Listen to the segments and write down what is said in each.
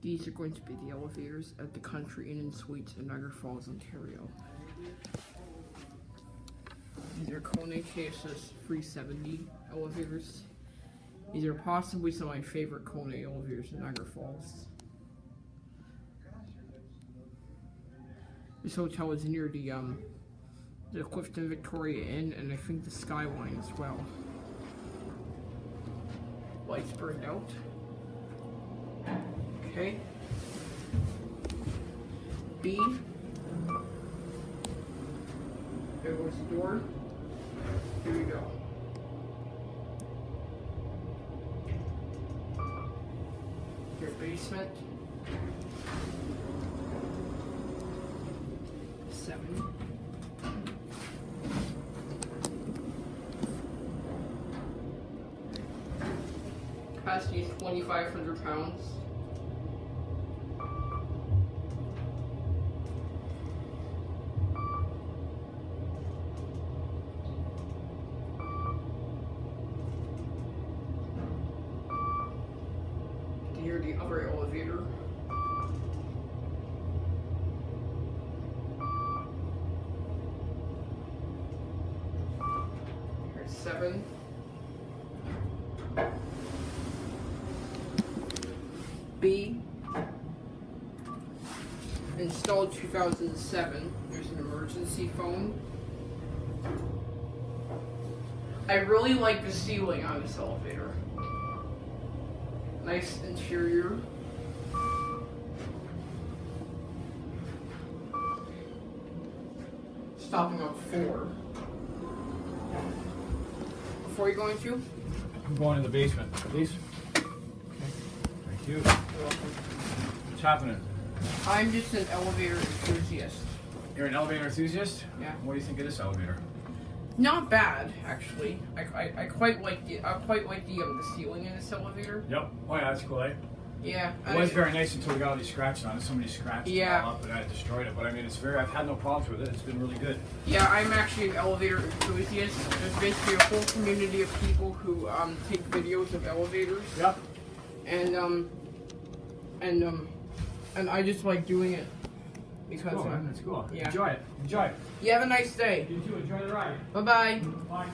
These are going to be the elevators at the Country Inn and Suites in Niagara Falls, Ontario. These are Kone KSS 370 elevators. These are possibly some of my favorite Kone elevators in Niagara Falls. This hotel is near the Clifton Victoria Inn, and I think the Skyline as well. Lights burned out. Okay. B. There goes the door. Here we go. Your basement. 7. Capacity is 2,500 pounds. Near the other elevator. Here's 7. B. Installed 2007. There's an emergency phone. I really like the ceiling on this elevator. Nice interior. Stopping on 4. Before you going to? I'm going in the basement, please. Okay. Thank you. You're welcome. What's happening? I'm just an elevator enthusiast. You're an elevator enthusiast? Yeah. What do you think of this elevator? Not bad, actually. I quite like the ceiling in this elevator. Yep. Oh yeah, that's cool, eh? Yeah. It was very nice until we got all these scratches on it. Somebody scratched it all up and I destroyed it. But I mean, I've had no problems with it. It's been really good. Yeah, I'm actually an elevator enthusiast. There's basically a whole community of people who take videos of elevators. Yep. And I just like doing it because cool, man. That's cool. Yeah. Enjoy it. Enjoy it. You have a nice day. You too. Enjoy the ride. Bye-bye. Bye.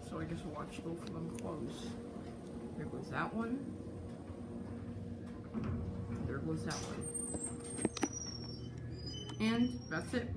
So I guess we'll watch both of them close. There goes that one. There goes that one. And that's it.